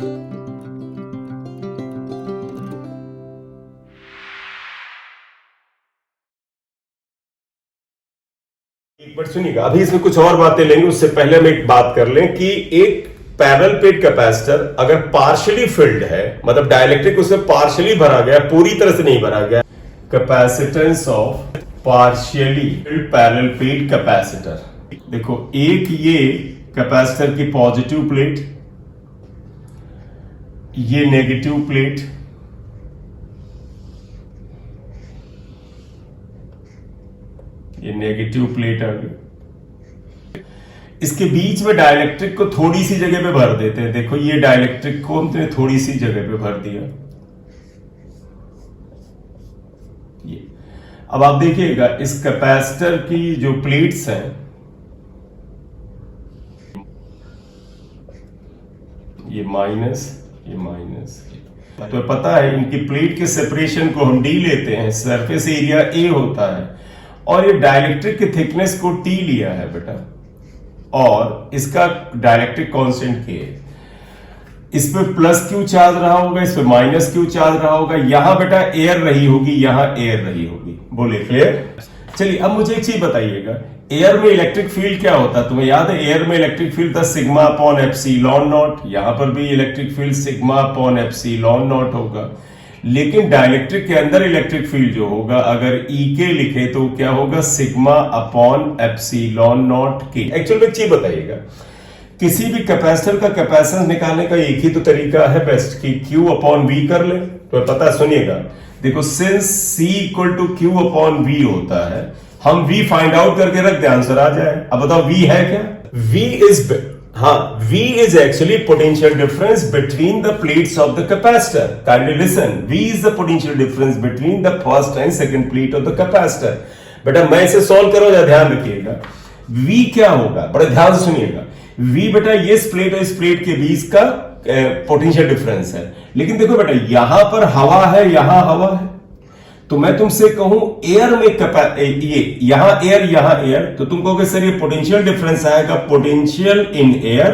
एक बार सुनिएगा, अभी इसमें कुछ और बातें लेंगे, उससे पहले हम एक बात कर लें कि एक पैरेलल प्लेट कैपेसिटर अगर पार्शियली फिल्ड है, मतलब डाइलेक्ट्रिक उसमें पार्शियली भरा गया, पूरी तरह से नहीं भरा गया, capacitance of partially field parallel plate capacitor. देखो, एक ये कैपेसिटर की पॉजिटिव प्लेट, ये नेगेटिव प्लेट, ये नेगेटिव प्लेट आ गई। इसके बीच में डाइलेक्ट्रिक को थोड़ी सी जगह पे भर देते हैं। देखो, ये डाइलेक्ट्रिक को हमने थोड़ी सी जगह पे भर दिया। ये अब आप देखिएगा, इस कैपेसिटर की जो प्लेट्स हैं, ये माइनस, ये माइनस, तो पता है इनकी प्लेट के सेपरेशन को हम डी लेते हैं, सरफेस एरिया ए होता है, और ये डाइलेक्ट्रिक की थिकनेस को टी लिया है बेटा, और इसका डाइलेक्ट्रिक कांस्टेंट के है। इस पे प्लस क्यू चार्ज रहा होगा, इस पे माइनस क्यू चार्ज रहा होगा, यहां बेटा एयर रही होगी, यहां एयर रही होगी। बोले क्लियर? चलिए, अब मुझे एक चीज बताइएगा, एयर में इलेक्ट्रिक फील्ड क्या होता है? तुम्हें याद है, एयर में इलेक्ट्रिक फील्ड था सिग्मा अपॉन एप्सिलॉन नॉट। यहां पर भी electric field sigma upon epsilon not होगा, लेकिन डाइलेक्ट्रिक के अंदर इलेक्ट्रिक फील्ड जो होगा, अगर ई के लिखे तो क्या होगा? सिग्मा अपॉन एप्सिलॉन नॉट के। एक्चुअल में एक चीज बताइएगा, किसी भी कैपेसिटर का कैपेसिटेंस निकालने का एक ही तो तरीका है बेस्ट, कि Q अपॉन V कर ले। तो पता है, सुनिएगा, देखो, since C equal to Q upon V होता है, हम V फाइंड आउट करके रख दे, आंसर आ जाए। अब बताओ V है क्या? V इज, हाँ, V is actually potential difference between the plates of the capacitor. Kindly listen. V is the potential difference between the first and second plate of the capacitor. बेटा, मैं इसे solve करूंगा, ध्यान रखिएगा। V क्या होगा? बड़े ध्यान से सुनिएगा। V बेटा, ये इस प्लेट और इस प्लेट के बीच का पोटेंशियल डिफरेंस है। लेकिन देखो बेटा, यहां पर हवा है, यहां हवा है, तो मैं तुमसे कहूं एयर में ये यहां एयर, तो तुम कहोगे सर ये पोटेंशियल डिफरेंस आएगा, potential in air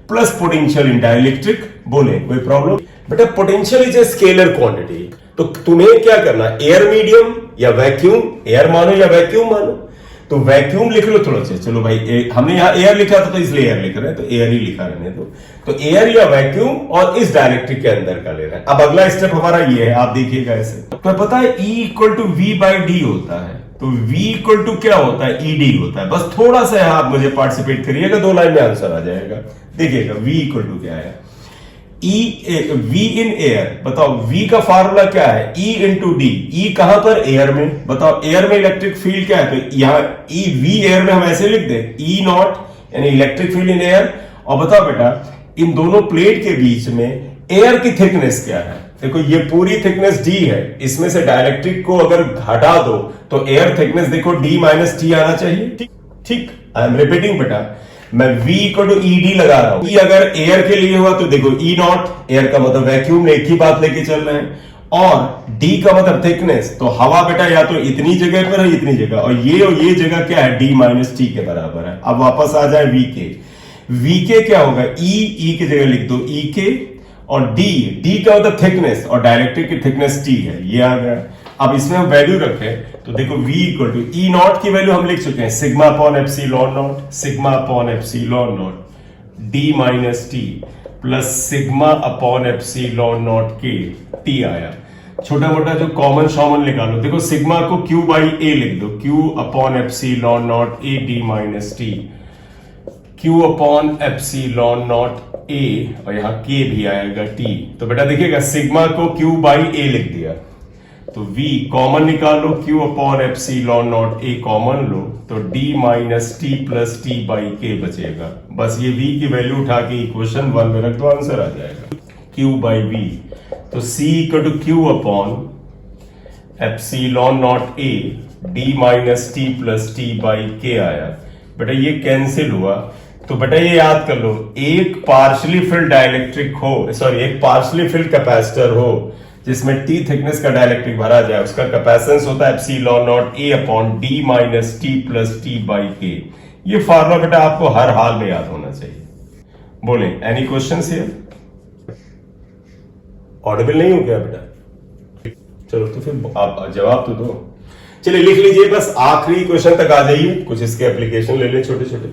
plus potential in dielectric. बोले कोई प्रॉब्लम? बेटा, potential is a scalar quantity, तो तुम्हें क्या करना, एयर मीडियम या वैक्यूम, एयर मानो या वैक्यूम मानो, तो वैक्यूम लिख लो थोड़ा सा। चलो भाई, हमने यहां एयर लिखा था तो इसलिए एयर लिख रहे हैं, तो एयर ही लिखा रहने दो। तो एयर या वैक्यूम और इस डाइलेक्ट्रिक के अंदर का ले रहे हैं। अब अगला स्टेप हमारा ये है, आप देखिएगा ऐसे, तो पता है E equal to V by D होता है, तो V इक्वल टू क्या होता है? ED होता है। बस थोड़ा सा यहां आप मुझे पार्टिसिपेट करिएगा, 2 लाइन में आंसर आ जाएगा। देखिएगा V इक्वल टू क्या है, V इन एयर। बताओ V का फार्मूला क्या है? E into D. E कहां पर? एयर में। बताओ एयर में इलेक्ट्रिक फील्ड क्या है? तो यहां V एयर में हम ऐसे लिख दे, E नॉट, यानी इलेक्ट्रिक फील्ड इन एयर। और बताओ बेटा, इन दोनों प्लेट के बीच में एयर की थिकनेस क्या है? देखो, ये पूरी थिकनेस D है, इसमें से डाइलेक्ट्रिक को अगर हटा दो तो एयर थिकनेस देखो D माइनस T आना चाहिए। ठीक, आई एम रिपीटिंग बेटा, मैं V इक्वल टू ED लगा रहा हूं। E अगर एयर के लिए हुआ तो देखो E नॉट, एयर का मतलब वैक्यूम में एक ही बात लेके चल रहे हैं, और D का मतलब थिकनेस, तो हवा बेटा या तो इतनी जगह पर है, इतनी जगह, और ये जगह क्या है? D माइनस T के बराबर है। अब वापस आ जाए V के। V के क्या होगा? E की जगह लिख दो E के, और D का मतलब थिकनेस, और डाइलेक्ट्रिक की थिकनेस T है, ये आ गया। अब इसमें हम वैल्यू रखें तो देखो V equal to E naught की वैल्यू हम लिख चुके हैं, sigma upon epsilon naught, sigma upon epsilon naught D minus T plus sigma upon epsilon naught के T आया। छोटा मोटा जो कॉमन शॉमन निकालो, देखो सिग्मा को Q बाई A लिख दो, Q upon epsilon not A D minus T, Q upon epsilon not A, और यहां K भी आएगा T। तो बेटा देखिएगा, सिग्मा को Q बाई A लिख दिया, तो V कॉमन निकालो, Q upon epsilon not A common लो, तो D minus T plus T by K बचेगा। बस ये V की वैल्यू उठा के इक्वेशन 1 में रख दो, आंसर आ जाएगा Q बाई V। तो C equal to Q upon epsilon not A D minus T plus T by K आया। बेटा ये कैंसिल हुआ, तो बेटा ये याद कर लो, एक पार्शियली फिल्ड डाइलेक्ट्रिक हो, सॉरी, एक पार्शियली फिल्ड कैपेसिटर हो जिसमें T थिकनेस का डाइलेक्ट्रिक भरा जाए, उसका कैपेसिटेंस होता है epsilon not A upon D minus T plus T by K। ये फार्मूला बेटा आपको हर हाल में याद होना चाहिए। बोले एनी क्वेश्चंस हियर? ऑडिबल नहीं हो गया बेटा? चलो तो फिर आप जवाब तो दो। चलिए लिख लीजिए, बस आखिरी क्वेश्चन तक आ जाइए, कुछ इसके एप्लीकेशन ले लें छोटे छोटे।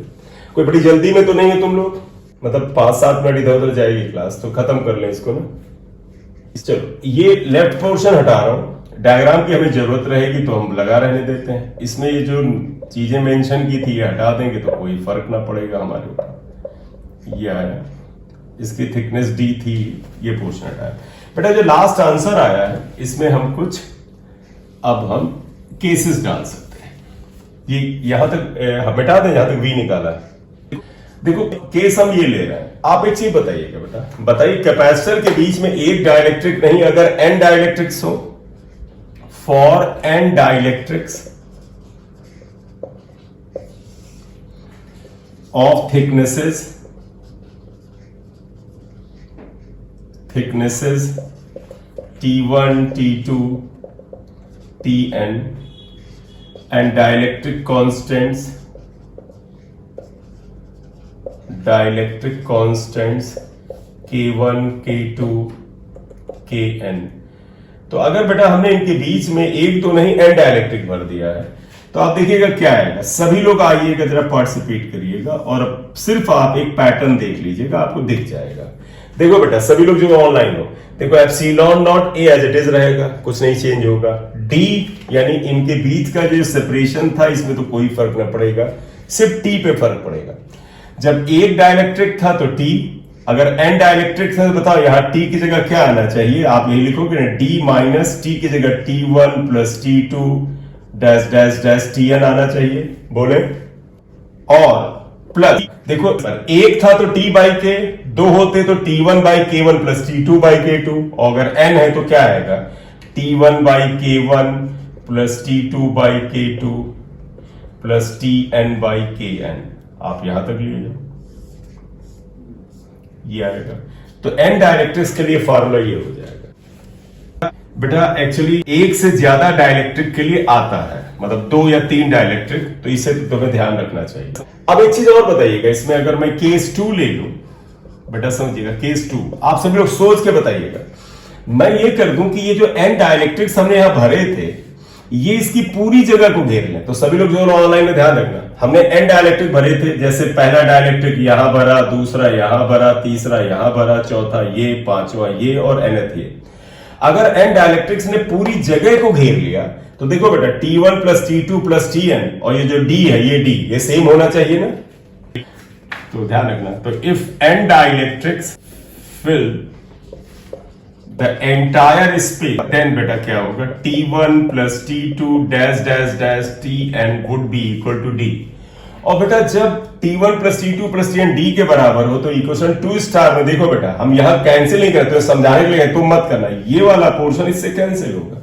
कोई बड़ी जल्दी में तो नहीं है तुम लोग? मतलब 5-7 मिनट इधर उधर जाएगी क्लास, तो खत्म कर लें इसको ना। चलो ये लेफ्ट पोर्शन हटा रहा हूं, डायग्राम की हमें जरूरत रहेगी तो हम लगा रहने देते हैं। इसमें ये जो चीजें मेंशन की थी ये हटा देंगे तो कोई फर्क ना पड़ेगा हमारे ऊपर। ये आया, इसकी थिकनेस डी थी, ये पोर्शन हटाया। बेटा जो लास्ट आंसर आया है इसमें हम कुछ अब हम केसेस डाल सकते हैं। ये यहां तक मिटा दें जहां तक वी निकाला है। देखो केस हम ये ले रहे हैं, आप एक चीज बताइएगा बेटा, बताइए कैपेसिटर के बीच में एक डाइलेक्ट्रिक नहीं, अगर एन डाइलेक्ट्रिक्स हो, for N dielectrics of thicknesses T1, T2, Tn and dielectric constants K1, K2, Kn। तो अगर बेटा हमने इनके बीच में एक तो नहीं एन डाइलेक्ट्रिक भर दिया है तो आप देखिएगा क्या आएगा। सभी लोग आइएगा, जरा पार्टिसिपेट करिएगा और अब सिर्फ आप एक पैटर्न देख लीजिएगा, आपको दिख जाएगा। देखो बेटा सभी लोग जो ऑनलाइन हो, देखो epsilon naught a as it is रहेगा, कुछ नहीं चेंज होगा। डी यानी इनके बीच का जो सेपरेशन था इसमें तो कोई फर्क ना पड़ेगा, सिर्फ टी पे फर्क पड़ेगा। जब एक डाइलेक्ट्रिक था तो टी, अगर एन डाइलेक्ट्रिक था तो बताओ यहां टी की जगह क्या आना चाहिए? आप यही लिखोगे ना, डी माइनस टी की जगह T1 plus T2 dash dash dash Tn आना चाहिए, बोले। और प्लस देखो एक था तो T बाई के, दो होते तो T1 by K1 plus T2 by K2, और अगर n है तो क्या आएगा? T1 by K1 plus T2 by K2 plus Tn by Kn। आप यहां तक ले जाओ, ये आएगा। तो एन डाइलेक्ट्रिक्स के लिए फॉर्मूला ये हो जाएगा बेटा। एक्चुअली एक से ज्यादा डाइलेक्ट्रिक के लिए आता है, मतलब 2 या 3 डाइलेक्ट्रिक, तो इसे तो तुम्हें ध्यान रखना चाहिए। अब एक चीज और बताइएगा, इसमें अगर मैं केस 2 ले लूं बेटा, समझिएगा केस 2, आप सभी लोग सोच के बताइएगा। मैं ये कर दूं कि ये जो एन डाइलेक्ट्रिक्स हमने यहां भरे थे ये इसकी पूरी जगह को घेर लें। तो सभी लोग जो ऑनलाइन में ध्यान रखना, हमने एन डाइलेक्ट्रिक भरे थे, जैसे पहला डाइलेक्ट्रिक यहां भरा, दूसरा यहां भरा, तीसरा यहां भरा, चौथा ये, पांचवा ये और nth ये। अगर एन डाइलेक्ट्रिक्स ने पूरी जगह को घेर लिया तो देखो बेटा T1 plus T2 plus Tn और ये जो D है ये D, ये सेम होना चाहिए ना, तो ध्यान रखना। तो if an dielectrics fill the entire space, then बेटा क्या होगा? T1 plus T2 dash dash dash Tn would be equal to D। और बेटा जब T1 plus T2 plus Tn D के बराबर हो तो इक्वेशन 2 स्टार में देखो बेटा हम यहां कैंसिल नहीं करते, समझाने के लिए तुम मत करना, ये वाला पोर्शन इससे कैंसिल होगा।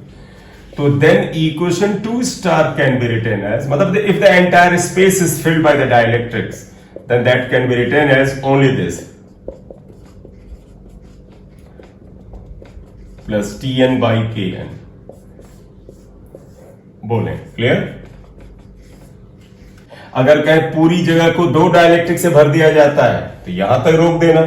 तो then equation 2 star can be written as, मतलब if the entire space is filled by the dielectrics then that can be written as only this plus Tn by Kn। बोले क्लियर? अगर कहे पूरी जगह को 2 डाइलेक्ट्रिक से भर दिया जाता है तो यहां तक रोक देना,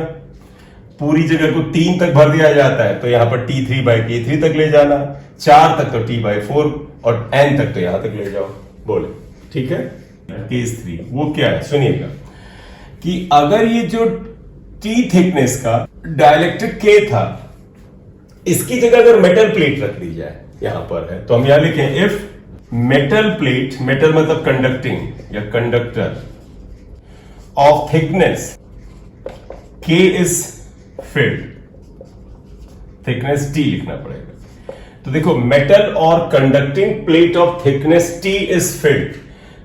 पूरी जगह को 3 तक भर दिया जाता है तो यहां पर T3 बाई K3 तक ले जाना, 4 तक तो T बाई 4 और n तक तो यहां तक ले जाओ। बोले ठीक है? केस 3 वो क्या है सुनिएगा, कि अगर ये जो T थिकनेस का डाइलेक्ट्रिक K था इसकी जगह अगर मेटल प्लेट रख दी जाए, यहां पर है तो हम यहां लिखें इफ मेटल प्लेट, मेटल मतलब कंडक्टिंग या conductor of thickness K is filled, thickness T लिखना पड़ेगा। तो देखो मेटल और conducting plate of thickness T is filled,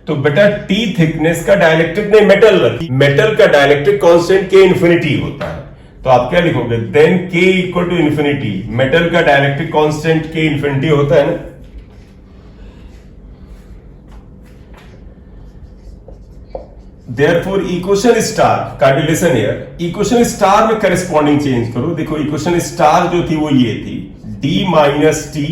तो बेटा T थिकनेस का डाइलेक्ट्रिक ने मेटल रखी, मेटल का डाइलेक्ट्रिक कांस्टेंट K इंफिनिटी होता है, तो आप क्या लिखोगे? Then K equal to infinity, metal का डाइलेक्ट्रिक कांस्टेंट K इंफिनिटी होता है ना। Therefore इक्वेशन स्टार का लिसन हियर, इक्वेशन स्टार में करस्पॉन्डिंग चेंज करो। देखो इक्वेशन स्टार जो थी वो ये थी, D minus T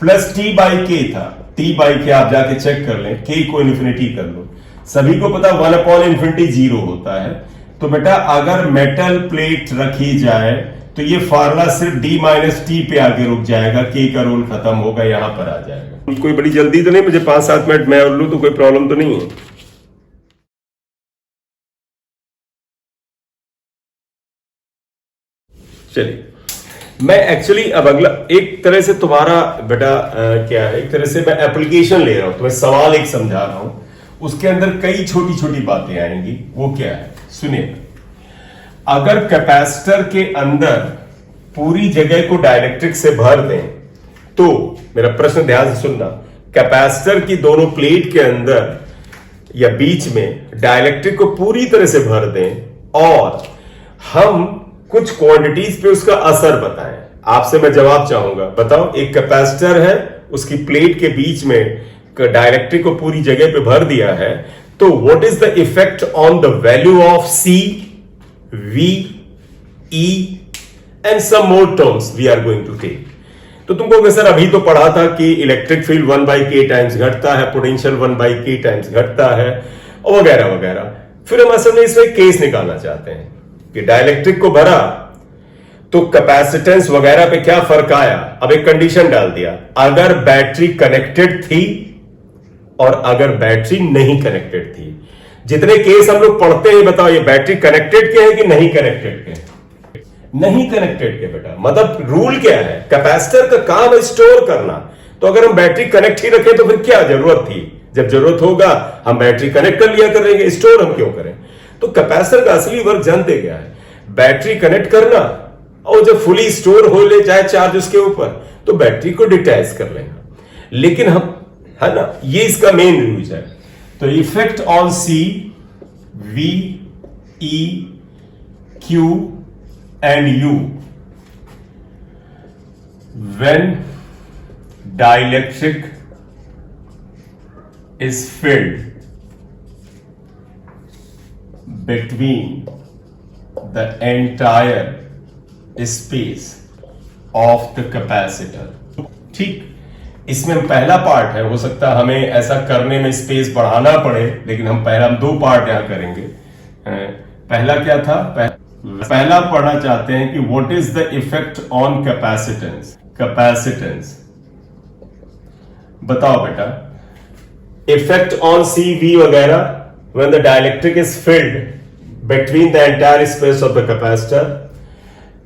plus T by K था, T बाई K आप जाके चेक कर लें, K को इन्फिनिटी कर लो, सभी को पता 1 अपॉन इन्फिनिटी 0 होता है। तो बेटा अगर मेटल प्लेट रखी जाए तो ये फार्मूला सिर्फ d माइनस टी पे आगे रुक जाएगा, k का रोल खत्म होगा, यहां पर आ जाएगा। कोई बड़ी जल्दी तो नहीं, मुझे 5-7 मिनट मैं और लूं तो कोई प्रॉब्लम तो नहीं है। चलिए, मैं एक्चुअली अब अगला एक तरह से तुम्हारा बेटा क्या है, एक तरह से मैं एप्लीकेशन ले रहा हूं, तुम्हें सवाल एक समझा रहा हूं, उसके अंदर कई छोटी छोटी बातें आएंगी। वो क्या है, सुनिए। अगर कैपेसिटर के अंदर पूरी जगह को डाइलेक्ट्रिक से भर दें, तो मेरा प्रश्न ध्यान से सुनना, कैपेसिटर की दोनों प्लेट के अंदर या बीच में डाइलेक्ट्रिक को पूरी तरह से भर दें और हम कुछ क्वांटिटीज पे उसका असर बताएं। आपसे मैं जवाब चाहूंगा, बताओ, एक कैपेसिटर है, उसकी प्लेट के बीच में डाइलेक्ट्रिक को पूरी जगह पे भर दिया है, तो what is the effect on the value of C, V, E and some more terms we are going to take. तो तुमको सर अभी तो पढ़ा था कि इलेक्ट्रिक फील्ड 1/k टाइम्स घटता है, पोटेंशियल 1/k टाइम्स घटता है, और वगैरह वगैरह। फिर हम असल में इसमें केस निकालना चाहते हैं कि डाइलेक्ट्रिक को भरा तो कैपेसिटेंस वगैरह पे क्या फर्क आया। अब एक कंडीशन डाल दिया, अगर बैटरी कनेक्टेड थी और अगर बैटरी नहीं कनेक्टेड थी। जितने केस हम लोग पढ़ते हैं, बताओ ये बैटरी कनेक्टेड के हैं कि नहीं कनेक्टेड के? नहीं कनेक्टेड के बेटा। मतलब रूल क्या है, कैपेसिटर का काम है स्टोर करना, तो अगर हम बैटरी कनेक्ट ही रखें तो फिर क्या जरूरत थी? जब जरूरत होगा हम बैटरी कनेक्ट कर लिया करेंगे, स्टोर हम क्यों करें? तो कैपेसिटर का असली वर्क जानते क्या है, बैटरी कनेक्ट करना, और जब फुली स्टोर हो ले जाए चार्ज उसके ऊपर तो बैटरी को डिटैच कर लेना। लेकिन हम, है ना, ये इसका मेन यूज है। तो effect on C, V, E, Q and U when dielectric is filled between the entire space of the capacitor। ठीक, इसमें पहला पार्ट है, हो सकता है हमें ऐसा करने में स्पेस बढ़ाना पड़े, लेकिन हम दो पार्ट यहां करेंगे। पहला क्या था, पहला पढ़ना चाहते हैं कि what is the effect on capacitance. Capacitance बताओ बेटा, इफेक्ट ऑन सी, वी वगैरह when the dielectric is filled between the entire space of the capacitor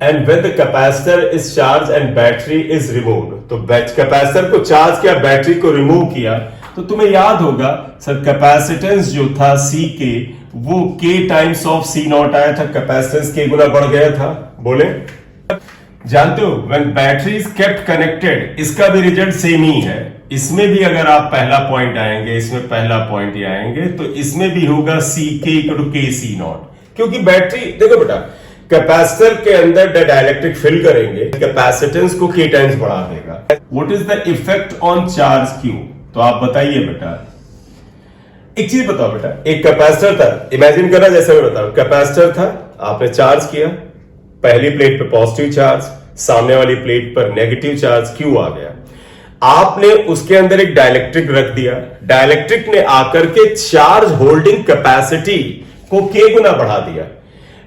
and when the capacitor is charged and battery is removed। तो capacitor को charge किया, battery को remove किया, तो तुम्हें याद होगा सर कैपेसिटेंस जो था C के, वो K times of C not आया था, कैपेसिटेंस K गुना बढ़ गया था। बोले जानते हो, when battery is kept connected, इसका भी रिजल्ट सेम ही है। इसमें भी अगर आप पहला पॉइंट आएंगे, इसमें पहला पॉइंट ही आएंगे, तो इसमें भी होगा सी के इक्वल टू के सी नॉट, क्योंकि बैटरी, देखो बेटा, कैपेसिटर के अंदर डाइलेक्ट्रिक फिल करेंगे, कैपेसिटेंस को के टाइम्स बढ़ा देगा। What is the effect on charge Q? तो आप बताइए बेटा, एक चीज बताओ बेटा, एक कैपेसिटर था, इमेजिन करना जैसे मैं बताऊं, कैपेसिटर था, आपने चार्ज किया, पहली प्लेट पे पॉजिटिव चार्ज, सामने वाली प्लेट पर नेगेटिव चार्ज क्यू आ गया। आपने उसके अंदर एक डाइलेक्ट्रिक रख दिया, डाइलेक्ट्रिक ने आकर के चार्ज होल्डिंग कैपेसिटी को के गुना बढ़ा दिया।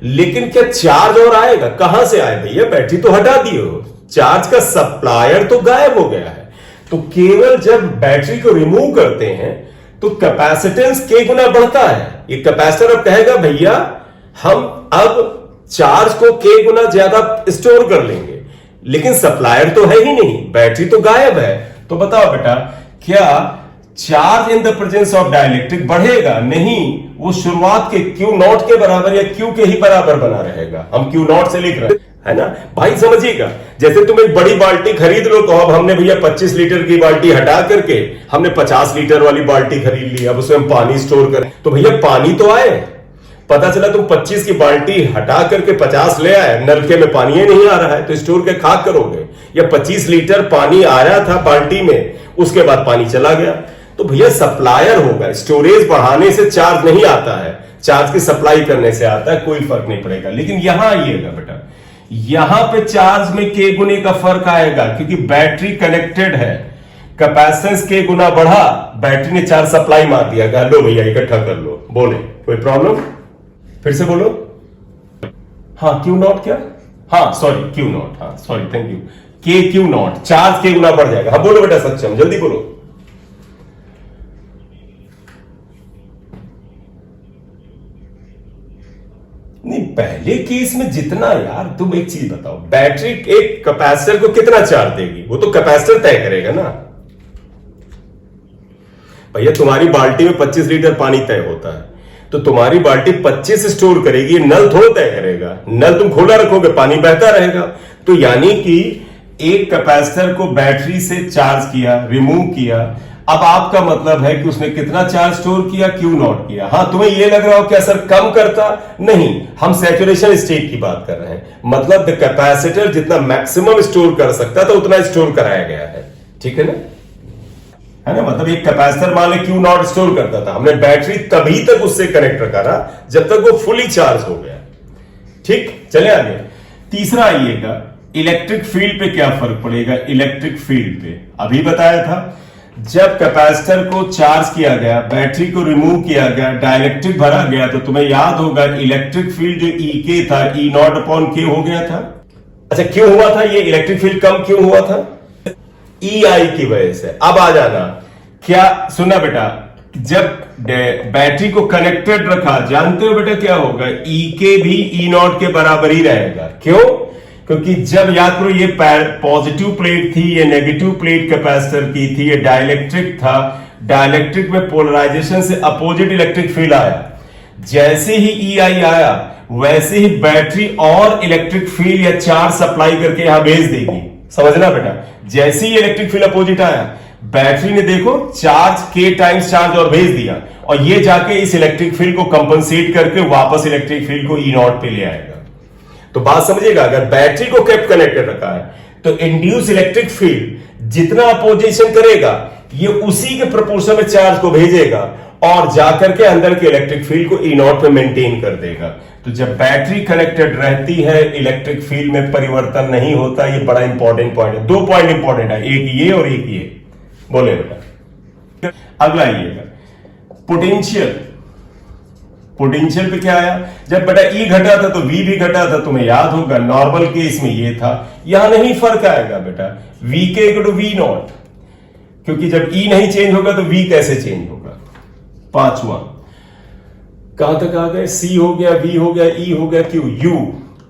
लेकिन क्या चार्ज और आएगा? कहां से आए भैया, बैटरी तो हटा दी हो, चार्ज का सप्लायर तो गायब हो गया है। तो केवल जब बैटरी को रिमूव करते हैं तो कैपेसिटेंस के गुना बढ़ता है। ये कैपेसिटर अब कहेगा भैया हम अब चार्ज को के गुना ज्यादा स्टोर कर लेंगे, लेकिन सप्लायर तो है ही नहीं, बैटरी तो गायब है। तो बताओ बेटा, क्या charge in the presence of dielectric बढ़ेगा? नहीं, वो शुरुआत के क्यू नॉट के बराबर या क्यू के ही बराबर बना रहेगा। हम क्यू नॉट से लिख रहे हैं, है ना भाई, समझिएगा। जैसे तुम एक बड़ी बाल्टी खरीद लो, तो अब हमने भैया 25 लीटर की बाल्टी हटा करके हमने 50 लीटर वाली बाल्टी खरीद ली, अब उसमें हम पानी स्टोर करें, तो भैया पानी तो आए। पता चला तुम 25 की बाल्टी हटा करके 50 ले आए, नलके में पानी ही नहीं आ रहा है, तो स्टोर के खाक करोगे? या 25 लीटर पानी आ रहा था बाल्टी में, उसके बाद पानी चला गया, तो भैया सप्लायर होगा। स्टोरेज बढ़ाने से चार्ज नहीं आता है, चार्ज की सप्लाई करने से आता है, कोई फर्क नहीं पड़ेगा। लेकिन यहां आइएगा बेटा, यहां पे चार्ज में के गुने का फर्क आएगा, क्योंकि बैटरी कनेक्टेड है, कैपेसिटेंस के गुना बढ़ा, बैटरी ने चार्ज सप्लाई मार दिया, लो भैया इकट्ठा कर लो। बोले कोई प्रॉब्लम? फिर से बोलो। हाँ, क्यू नॉट क्या? हाँ सॉरी क्यू नॉट, हाँ सॉरी थैंक यू, के क्यू नॉट, चार्ज के गुना बढ़ जाएगा। हाँ बोलो बेटा सक्षम, जल्दी बोलो। नहीं पहले केस में जितना, यार तुम एक चीज बताओ, बैटरी एक कैपेसिटर को कितना चार्ज देगी, वो तो कैपेसिटर तय करेगा ना भैया। तुम्हारी बाल्टी में 25 लीटर पानी तय होता है, तो तुम्हारी बाल्टी 25 स्टोर करेगी, नल थोड़ा तय करेगा। नल तुम खोला रखोगे, पानी बहता रहेगा। तो यानी कि एक कैपेसिटर को बैटरी से चार्ज किया, रिमूव किया, अब आपका मतलब है कि उसने कितना चार्ज स्टोर किया, क्यू नॉट किया। हाँ तुम्हें यह लग रहा हो कि असर कम करता, नहीं, हम सैचुरेशन स्टेट की बात कर रहे हैं। मतलब द कैपेसिटर जितना मैक्सिमम स्टोर कर सकता था उतना स्टोर कराया गया है, ठीक है ना, है ना। मतलब एक कैपेसिटर मान ले क्यू नॉट स्टोर करता था, हमने बैटरी तभी तक उससे कनेक्ट रखा रहा जब तक वो फुली चार्ज हो गया। ठीक, चले आगे। तीसरा आइएगा, इलेक्ट्रिक फील्ड पे क्या फर्क पड़ेगा। इलेक्ट्रिक फील्ड पे अभी बताया था, जब कैपेसिटर को चार्ज किया गया, बैटरी को रिमूव किया गया, डाइलेक्ट्रिक भरा गया, तो तुम्हें याद होगा इलेक्ट्रिक फील्ड जो ई के था, ई नॉट अपॉन के हो गया था। अच्छा क्यों हुआ था ये इलेक्ट्रिक फील्ड कम क्यों हुआ था, ई आई की वजह से। अब आ जाना, क्या सुना बेटा, जब बैटरी को कनेक्टेड रखा, जानते हो बेटा क्या होगा, ई के भी ई नॉट के बराबर ही रहेगा। क्यों, क्योंकि जब याद करो ये पॉजिटिव प्लेट थी, ये नेगेटिव प्लेट कैपेसिटर की थी, ये डाइलेक्ट्रिक था, डाइलेक्ट्रिक में पोलराइजेशन से अपोजिट इलेक्ट्रिक फील्ड आया। जैसे ही ई आई आया वैसे ही बैटरी और इलेक्ट्रिक फील्ड या चार्ज सप्लाई करके यहां भेज देगी, समझना बेटा। जैसे ही इलेक्ट्रिक फील्ड अपोजिट आया, बैटरी ने देखो चार्ज के टाइम्स चार्ज और भेज दिया, और ये जाके इस इलेक्ट्रिक फील्ड को कंपनसेट करके वापस इलेक्ट्रिक फील्ड को ई नॉट पे ले आएगा। तो बात समझिएगा, अगर बैटरी को केप्ट कनेक्टेड रखा है तो इंड्यूस इलेक्ट्रिक फील्ड जितना अपोजिशन करेगा ये उसी के प्रोपोर्शन में चार्ज को भेजेगा और जाकर के अंदर के इलेक्ट्रिक फील्ड को ई नॉट पे मेंटेन कर देगा। तो जब बैटरी कनेक्टेड रहती है इलेक्ट्रिक फील्ड में परिवर्तन नहीं होता। ये बड़ा इंपॉर्टेंट पॉइंट है, 2 पॉइंट इंपॉर्टेंट है, एक ये और एक ये। बोले बेटा, अगला आइएगा पोटेंशियल। पोटेंशियल पे क्या आया, जब बेटा ई घटा था तो वी भी घटा था, तुम्हें याद होगा नॉर्मल केस में ये था, यहां नहीं फर्क आएगा बेटा, वी के इक्वल टू वी नॉट, क्योंकि जब ई नहीं चेंज होगा तो वी कैसे चेंज होगा। पांचवा कहां तक आ गए, सी हो गया, वी हो गया, ई हो गया, क्यू, यू।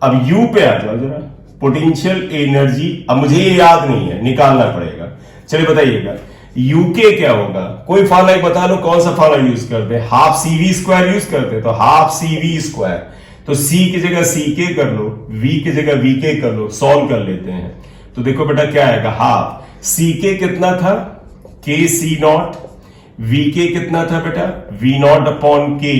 अब यू पे आ जाओ जरा, पोटेंशियल एनर्जी। अब मुझे ये याद नहीं है, निकालना पड़ेगा। चलिए बताइएगा यूके क्या होगा, कोई फॉर्मूला बता लो, कौन सा फॉर्मूला यूज करते हैं, half C V square use करते हैं, तो हाफ सी वी स्क्वायर, तो सी की जगह सी के कर लो, वी की जगह वी के कर लो, सॉल्व कर लेते हैं। तो देखो बेटा क्या आएगा, हाफ सी के कितना था, के सी नॉट, वी के कितना था बेटा, वी नॉट अपॉन के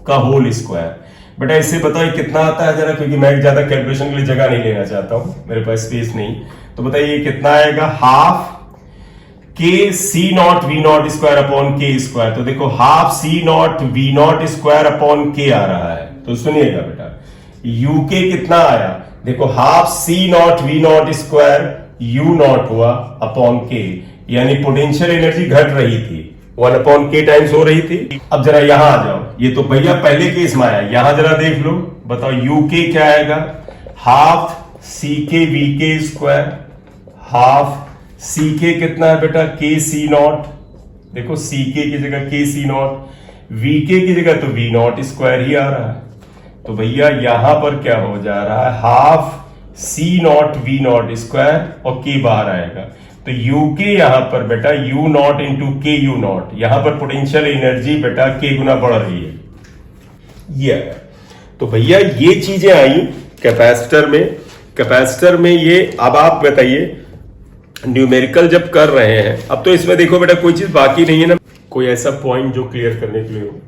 का होल स्क्वायर। बेटा इससे बताइए कितना आता है जरा, क्योंकि मैं ज्यादा कैलकुलेशन के लिए जगह नहीं लेना चाहता हूं, मेरे पास स्पेस नहीं। तो बताइए कितना आएगा, half K C not V not square upon K square. तो देखो half C not V not square upon K आ रहा है। तो सुनिएगा बेटा, यू के कितना आया, देखो half C not V not square U naught हुआ अपॉन के, यानी पोटेंशियल एनर्जी घट रही थी, 1 अपॉन के टाइम्स हो रही थी। अब जरा यहां आ जाओ, ये तो भैया पहले केस में आया, यहां जरा देख लो, बताओ यू के क्या आएगा, हाफ सी के वी के स्क्वायर, हाफ सी के कितना है बेटा, के सी नॉट, देखो सी के की जगह के सी नॉट, वी के की जगह तो वी नॉट स्क्वायर ही आ रहा है। तो भैया यहां पर क्या हो जा रहा है, half C not V not square और के बाहर आएगा, तो यू के यहां पर बेटा यू नॉट इंटू के यू नॉट, यहां पर पोटेंशियल एनर्जी बेटा के गुना बढ़ रही है ये। तो भैया ये चीजें आई कैपेसिटर में। कैपेसिटर में ये, अब आप बताइए न्यूमेरिकल जब कर रहे हैं, अब तो इसमें देखो बेटा कोई चीज बाकी नहीं है ना, कोई ऐसा पॉइंट जो क्लियर करने के लिए हो,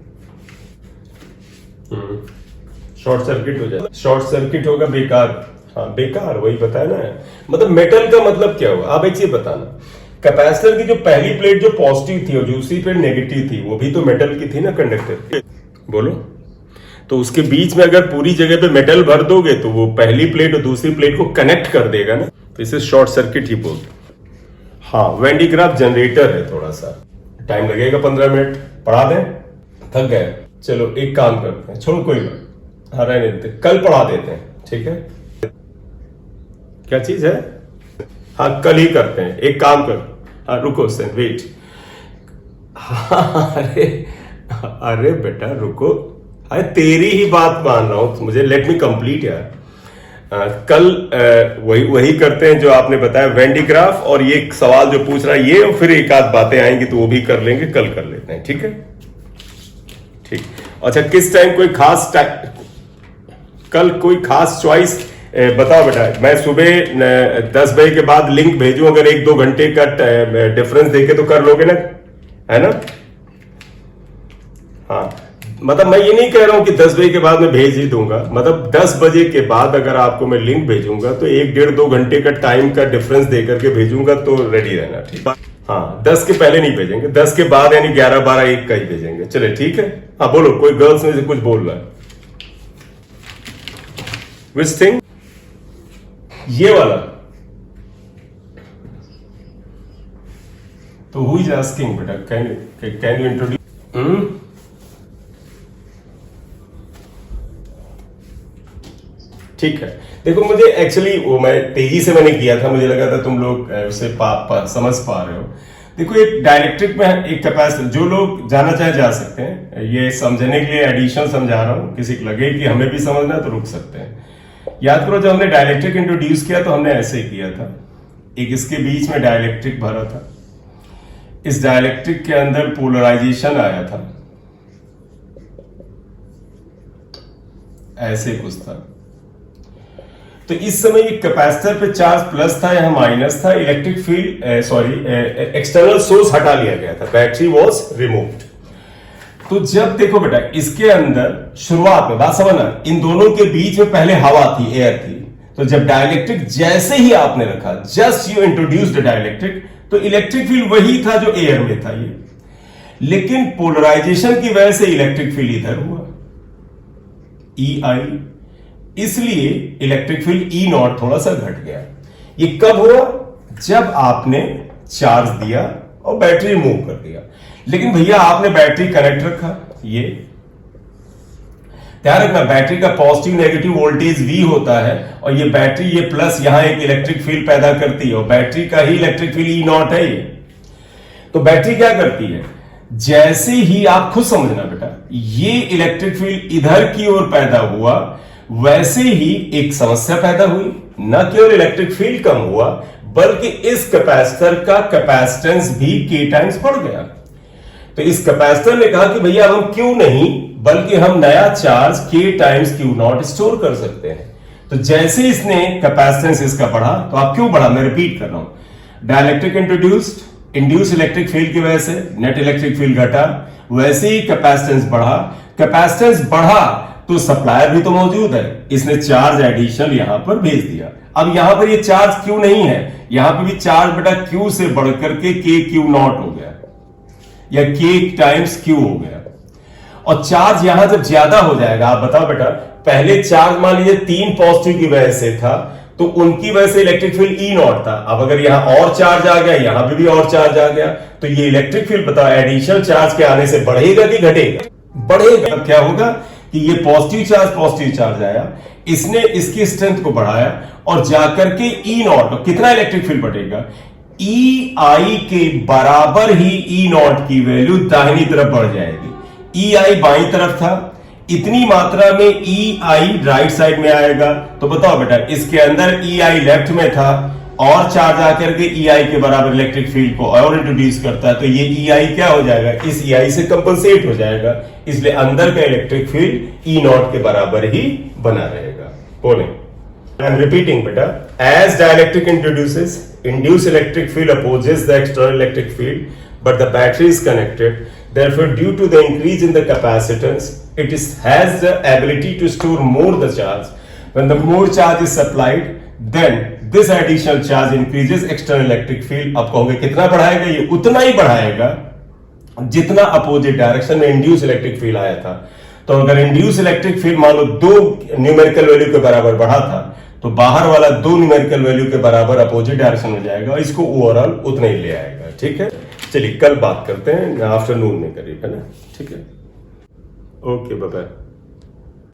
शॉर्ट सर्किट हो जाए, शॉर्ट सर्किट होगा बेकार, हाँ बेकार, वही बताया ना। मतलब मेटल का मतलब क्या होगा, आप एक चीज बताना, कैपेसिटर की जो पहली प्लेट जो पॉजिटिव थी और दूसरी प्लेट नेगेटिव थी, वो भी तो मेटल की थी ना, कंडक्टर, बोलो। तो उसके बीच में अगर पूरी जगह पे मेटल भर दोगे तो वो पहली प्लेट और दूसरी प्लेट को कनेक्ट कर देगा ना, तो इसे शॉर्ट सर्किट ही बोलते। हाँ वेन डी ग्राफ जनरेटर है, थोड़ा सा टाइम लगेगा, 15 मिनट पढ़ा दें, थक गए। चलो एक काम करते हैं, छोड़ो कोई बात, हाँ रहने देते, कल पढ़ा देते हैं, ठीक है। क्या चीज है? हाँ कल ही करते हैं, एक काम कर, हाँ रुको सेन वेट, हाँ अरे बेटा रुको, अरे तेरी ही बात मान रहा हूं मुझे, लेट मी कंप्लीट यार। कल वही करते हैं जो आपने बताया वेंडिग्राफ, और ये सवाल जो पूछ रहा है ये, और फिर एक आध बातें आएंगी तो वो भी कर लेंगे, कल कर लेते हैं, ठीक है? ठीक। अच्छा किस टाइम कोई खास टाइम, कल कोई खास चॉइस बताओ बेटा। मैं सुबह 10 बजे के बाद लिंक भेजूं, अगर 1-2 घंटे का डिफरेंस देके तो कर लोगे ना, है ना? हाँ मतलब मैं ये नहीं कह रहा हूं कि 10 बजे के बाद मैं भेज ही दूंगा, मतलब 10 बजे के बाद अगर आपको मैं लिंक भेजूंगा तो 1-1.5-2 घंटे का टाइम का डिफरेंस देकर के भेजूंगा, तो रेडी रहना, ठीक है? हाँ 10 के पहले नहीं भेजेंगे, 10 के बाद यानी 11, 12, 1 का ही भेजेंगे, चले ठीक है? हाँ बोलो, कोई गर्ल्स में से कुछ बोल रहा है? Which thing? ये वाला तो हु इज आस्किंग बेटा, कैन यू इंट्रोड्यूस? ठीक है, देखो मुझे एक्चुअली वो मैं तेजी से मैंने किया था, मुझे लगा था तुम लोग उसे समझ पा रहे हो। देखो एक डाइलेक्ट्रिक में एक कैपेसिटर, जो लोग जाना चाहे जा सकते हैं, ये समझने के लिए एडिशनल समझा रहा हूं, किसी को लगे कि हमें भी समझना है तो रुक सकते हैं। याद करो जब हमने डाइलेक्ट्रिक इंट्रोड्यूस किया तो हमने ऐसे किया था, एक इसके बीच में डाइलेक्ट्रिक भरा था, इस डाइलेक्ट्रिक के अंदर पोलराइजेशन आया था, ऐसे कुछ था। तो इस समय एक कैपेसिटर पे चार्ज प्लस था, यहां माइनस था, इलेक्ट्रिक फील्ड एक्सटर्नल सोर्स हटा लिया गया था, बैटरी वॉज रिमूव्ड। तो जब देखो बेटा इसके अंदर शुरुआत में बात समझना, इन दोनों के बीच में पहले हवा थी, एयर थी। तो जब डाइलेक्ट्रिक जैसे ही आपने रखा, जस्ट यू इंट्रोड्यूस्ड डाइलेक्ट्रिक, तो इलेक्ट्रिक फील्ड वही था जो एयर में था ये, लेकिन पोलराइजेशन की वजह से इलेक्ट्रिक फील्ड इधर हुआ, ई आई, इसलिए इलेक्ट्रिक फील्ड ई नॉट थोड़ा सा घट गया। ये कब हुआ? जब आपने चार्ज दिया और बैटरी मूव कर दिया। लेकिन भैया आपने बैटरी कनेक्ट रखा, ये ध्यान रखना, बैटरी का पॉजिटिव नेगेटिव वोल्टेज V होता है, और ये बैटरी ये प्लस यहां एक इलेक्ट्रिक फील्ड पैदा करती है, और बैटरी का ही इलेक्ट्रिक फील्ड ई नॉट है ये। तो बैटरी क्या करती है, जैसे ही आप खुद समझना बेटा, ये इलेक्ट्रिक फील्ड इधर की ओर पैदा हुआ, वैसे ही एक समस्या पैदा हुई, न केवल इलेक्ट्रिक फील्ड कम हुआ बल्कि इस कैपेसिटर का कैपेसिटेंस भी K टाइम्स बढ़ गया। तो इस कैपेसिटर ने कहा कि भैया हम क्यों नहीं, बल्कि हम नया charge K times Q not store कर सकते हैं। तो जैसे इसने कैपेसिटेंस इसका बढ़ा, तो आप क्यों बढ़ा, मैं रिपीट कर रहा हूं, dielectric introduced, induce electric field की वजह से नेट इलेक्ट्रिक फील्ड घटा, वैसे ही कैपेसिटेंस बढ़ा, कैपेसिटेंस बढ़ा तो सप्लायर भी तो मौजूद है, इसने चार्ज एडिशनल यहां पर भेज दिया। अब यहां पर ये चार्ज क्यू नहीं है, यहां पर भी चार्ज बेटा क्यू से बढ़कर के के क्यू नॉट हो गया, या के टाइम्स क्यू हो गया। और चार्ज यहां जब ज्यादा हो जाएगा, आप बताओ बेटा, पहले चार्ज मान लीजिए 3 पॉजिटिव की वजह से था, तो उनकी वजह से इलेक्ट्रिक फील्ड ई नॉट था। अब अगर यहां और चार्ज आ गया, यहां पे भी और चार्ज आ गया, तो ये इलेक्ट्रिक फील्ड बताओ एडिशनल चार्ज के आने से बढ़ेगा कि घटेगा? बढ़ेगा। क्या होगा कि ये पॉजिटिव चार्ज आया, इसने इसकी स्ट्रेंथ को बढ़ाया, और जाकर के ई नॉट, कितना इलेक्ट्रिक फील्ड बढ़ेगा, ई आई के बराबर ही ई नॉट की वैल्यू दाहिनी तरफ बढ़ जाएगी। ई आई बाई तरफ था, इतनी मात्रा में ई आई राइट साइड में आएगा। तो बताओ बेटा, इसके अंदर ई आई लेफ्ट में था, और चार्ज आकर के ई आई के बराबर इलेक्ट्रिक फील्ड को और इंट्रोड्यूस करता है, तो ये ई आई क्या हो जाएगा, इस ई आई से कंपनसेट हो जाएगा, इसलिए अंदर का इलेक्ट्रिक फील्ड ई नॉट के बराबर ही बना रहेगा। बोले, आई एम रिपीटिंग बेटा, as dielectric introduces, induced electric field opposes the external electric field, but the battery is connected. Therefore, due to the increase in the capacitance, it has the ability to store more the charge. When the more charge is supplied, then this additional charge increases external electric field. अब कहोगे कितना बढ़ाएगा? ये उतना ही बढ़ाएगा जितना opposite direction में induce electric field आया था। तो अगर इंड्यूस इलेक्ट्रिक फील्ड मान लो 2 न्यूमेरिकल वैल्यू के बराबर बढ़ा था, तो बाहर वाला 2 न्यूमेरिकल वैल्यू के बराबर अपोजिट डायरेक्शन में जाएगा, इसको ओवरऑल उतना ही ले आएगा। ठीक है, चलिए कल बात करते हैं आफ्टरनून में करीब, है ना? ठीक है, ओके बाय बाय।